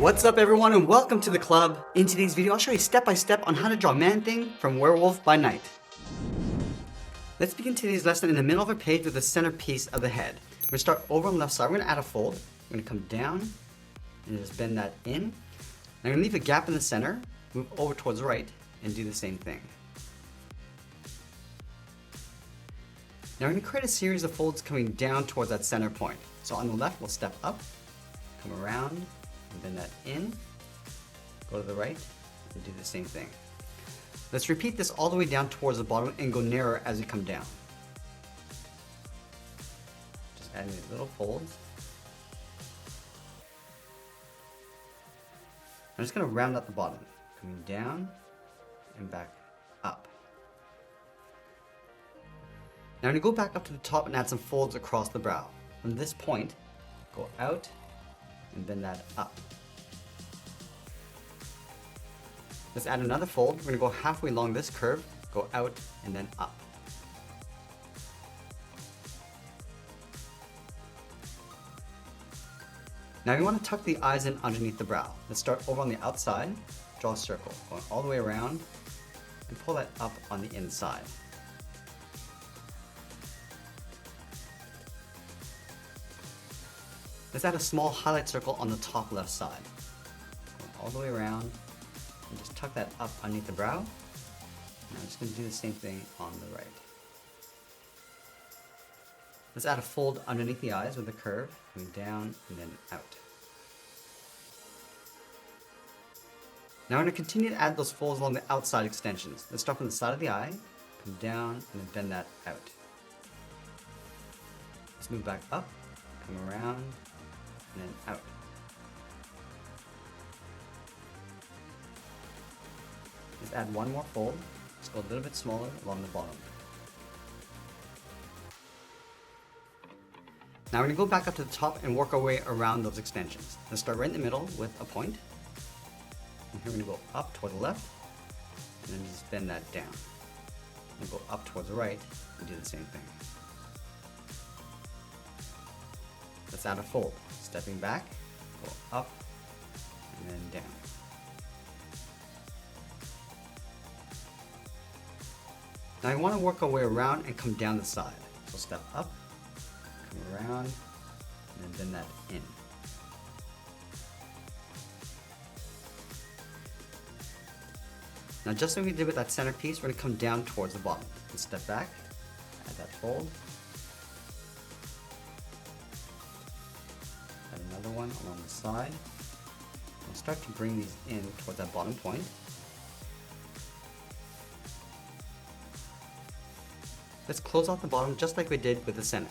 What's up everyone and welcome to the club. In today's video I'll show you step by step on how to draw Man-Thing from Werewolf by Night. Let's begin today's lesson in the middle of our page with the centerpiece of the head. We're going to start over on the left side. We're going to add a fold. We're going to come down and just bend that in. Now I'm going to leave a gap in the center, move over towards the right and do the same thing. Now we're going to create a series of folds coming down towards that center point. So on the left we'll step up, come around, and bend that in, go to the right, and do the same thing. Let's repeat this all the way down towards the bottom and go narrower as we come down. Just adding these little folds. I'm just going to round out the bottom, coming down and back up. Now I'm going to go back up to the top and add some folds across the brow. From this point, go out and bend that up. Let's add another fold. We're going to go halfway along this curve, go out and then up. Now we want to tuck the eyes in underneath the brow. Let's start over on the outside, draw a circle, going all the way around, and pull that up on the inside. Let's add a small highlight circle on the top left side. Going all the way around and just tuck that up underneath the brow. And I'm just going to do the same thing on the right. Let's add a fold underneath the eyes with a curve, coming down and then out. Now we're going to continue to add those folds along the outside extensions. Let's start from the side of the eye, come down and then bend that out. Let's move back up, come around, and then out. Let's add one more fold. Let's go a little bit smaller along the bottom. Now we're going to go back up to the top and work our way around those extensions. Let's start right in the middle with a point. And here we're going to go up toward the left and then just bend that down. And go up towards the right and do the same thing. Let's add a fold. Stepping back, go up, and then down. Now I want to work our way around and come down the side. So step up, come around, and then bend that in. Now just like we did with that center piece, we're going to come down towards the bottom. Let's step back, add that fold. Add another one along the side. We'll start to bring these in towards that bottom point. Let's close off the bottom just like we did with the center.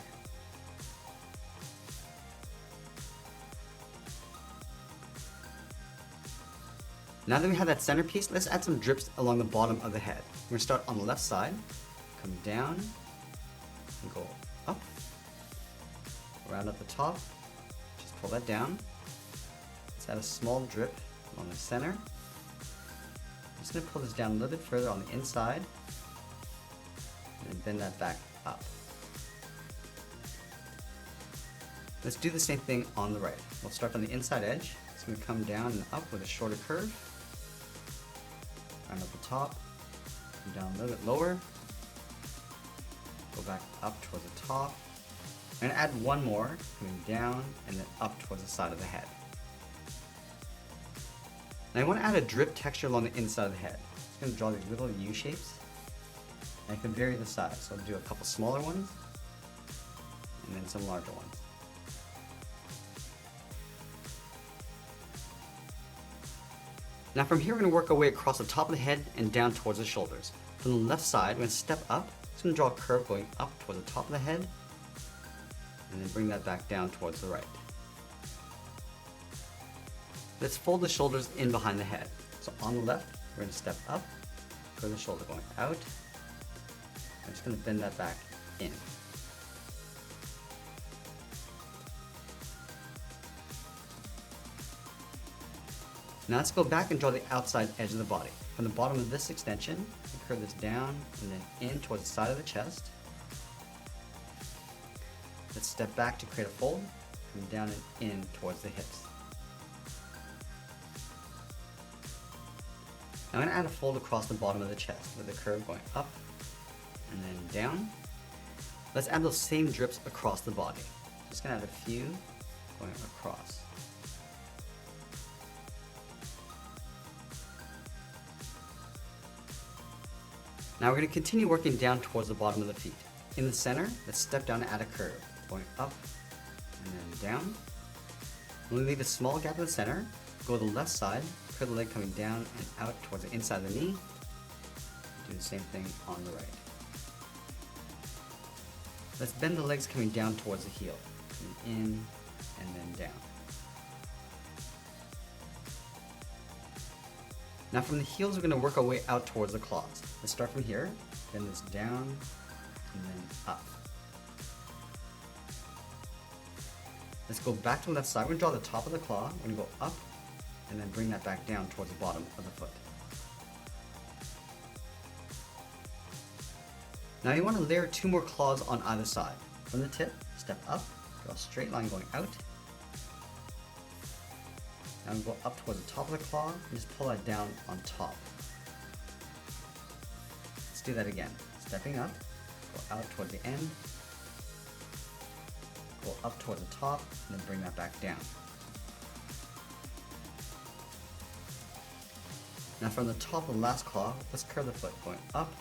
Now that we have that center piece, let's add some drips along the bottom of the head. We're going to start on the left side, come down, and go up, around at the top. Pull that down. Let's add a small drip on the center. I'm just going to pull this down a little bit further on the inside and then bend that back up. Let's do the same thing on the right. We'll start on the inside edge. It's going to come down and up with a shorter curve. Round at the top, come down a little bit lower, go back up towards the top. I'm going to add one more, coming down and then up towards the side of the head. Now I want to add a drip texture along the inside of the head. I'm going to draw these little U shapes. And I can vary the size, so I'll do a couple smaller ones and then some larger ones. Now from here we're going to work our way across the top of the head and down towards the shoulders. From the left side, we're going to step up. I'm going to draw a curve going up towards the top of the head and then bring that back down towards the right. Let's fold the shoulders in behind the head. So on the left, we're going to step up, curve the shoulder going out. I'm just going to bend that back in. Now let's go back and draw the outside edge of the body. From the bottom of this extension, curve this down and then in towards the side of the chest. Let's step back to create a fold, come down and in towards the hips. Now I'm going to add a fold across the bottom of the chest with a curve going up and then down. Let's add those same drips across the body. Just going to add a few going across. Now we're going to continue working down towards the bottom of the feet. In the center, let's step down and add a curve, going up and then down. We'll leave a small gap in the center, go to the left side, curve the leg coming down and out towards the inside of the knee. Do the same thing on the right. Let's bend the legs coming down towards the heel, coming in and then down. Now from the heels, we're going to work our way out towards the claws. Let's start from here, bend this down, and then up. Let's go back to the left side. We're going to draw the top of the claw. We're going to go up, and then bring that back down towards the bottom of the foot. Now you want to layer 2 more claws on either side. From the tip, step up, draw a straight line going out. Now go up towards the top of the claw and just pull that down on top. Let's do that again. Stepping up, go out towards the end, go up towards the top, and then bring that back down. Now from the top of the last claw, let's curve the foot going up,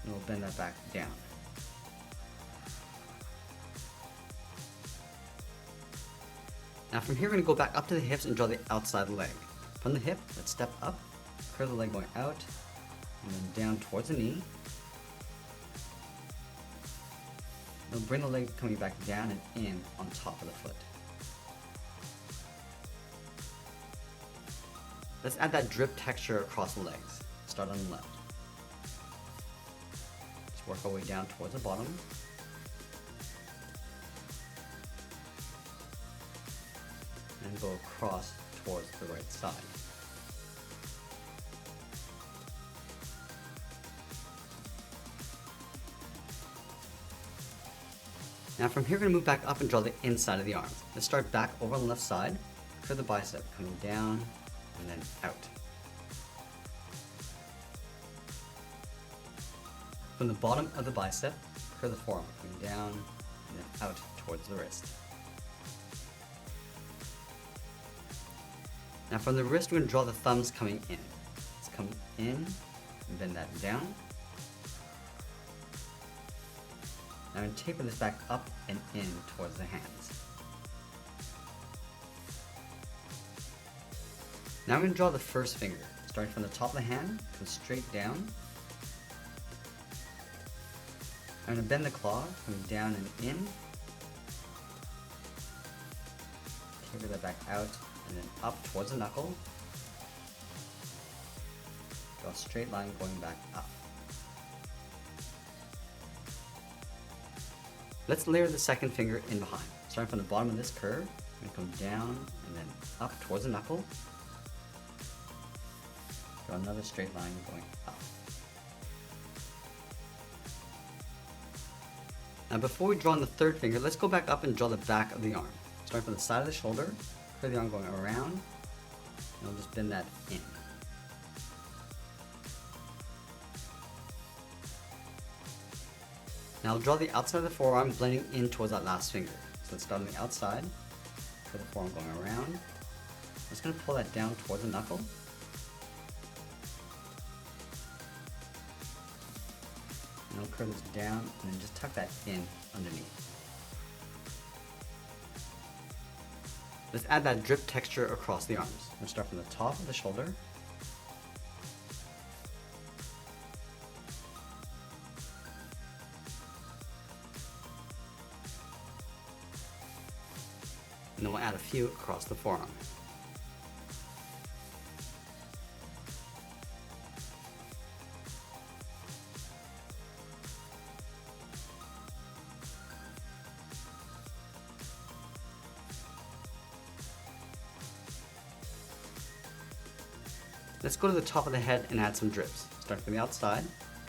and we'll bend that back down. Now from here, we're going to go back up to the hips and draw the outside leg. From the hip, let's step up, curve the leg going out, and then down towards the knee. Then bring the leg coming back down and in on top of the foot. Let's add that drip texture across the legs. Start on the left. Let's work our way down towards the bottom. And go across towards the right side. Now from here, we're going to move back up and draw the inside of the arms. Let's start back over on the left side, curve the bicep coming down and then out. From the bottom of the bicep, curve the forearm coming down and then out towards the wrist. Now from the wrist, we're going to draw the thumbs coming in. Let's come in and bend that down. Now I'm going to taper this back up and in towards the hands. Now I'm going to draw the first finger. Starting from the top of the hand, come straight down. I'm going to bend the claw, coming down and in. Taper that back out. And then up towards the knuckle. Draw a straight line going back up. Let's layer the second finger in behind. Starting from the bottom of this curve, I'm going to come down and then up towards the knuckle. Draw another straight line going up. Now before we draw on the third finger, let's go back up and draw the back of the arm. Starting from the side of the shoulder, curve the arm going around, and we'll just bend that in. Now I'll draw the outside of the forearm blending in towards that last finger. So let's start on the outside, curve the forearm going around. I'm just going to pull that down towards the knuckle. And I'll curve this down and then just tuck that in underneath. Let's add that drip texture across the arms. We'll start from the top of the shoulder. And then we'll add a few across the forearm. Let's go to the top of the head and add some drips. Start from the outside,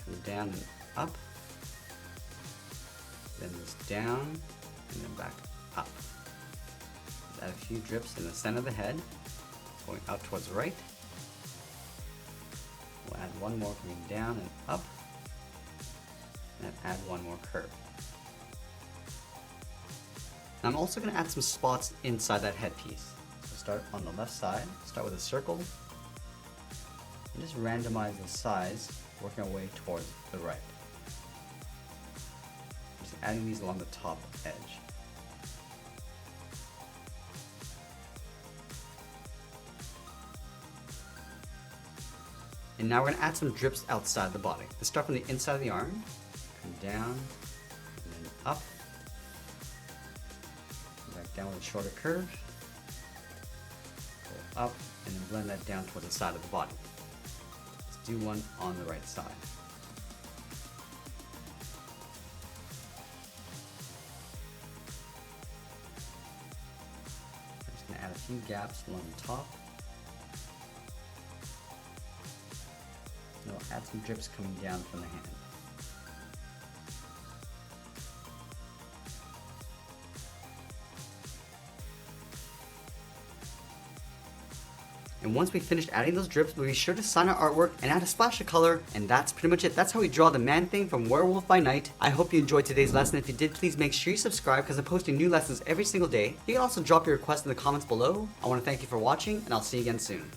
come down and up, then this down, and then back up. Let's add a few drips in the center of the head, going out towards the right. We'll add one more coming down and up, and add one more curve. I'm also going to add some spots inside that headpiece. So start on the left side, start with a circle, and just randomize the size, working our way towards the right. Just adding these along the top edge. And now we're going to add some drips outside the body. Let's start from the inside of the arm, come down, and then up, back down with a shorter curve, go up, and then blend that down towards the side of the body. Let's do one on the right side. I'm just going to add a few gaps along the top. We'll add some drips coming down from the hand. And once we finished adding those drips, we'll be sure to sign our artwork and add a splash of color, and that's pretty much it. That's how we draw the Man-Thing from Werewolf by Night. I hope you enjoyed today's lesson. If you did, please make sure you subscribe because I'm posting new lessons every single day. You can also drop your requests in the comments below. I want to thank you for watching, and I'll see you again soon.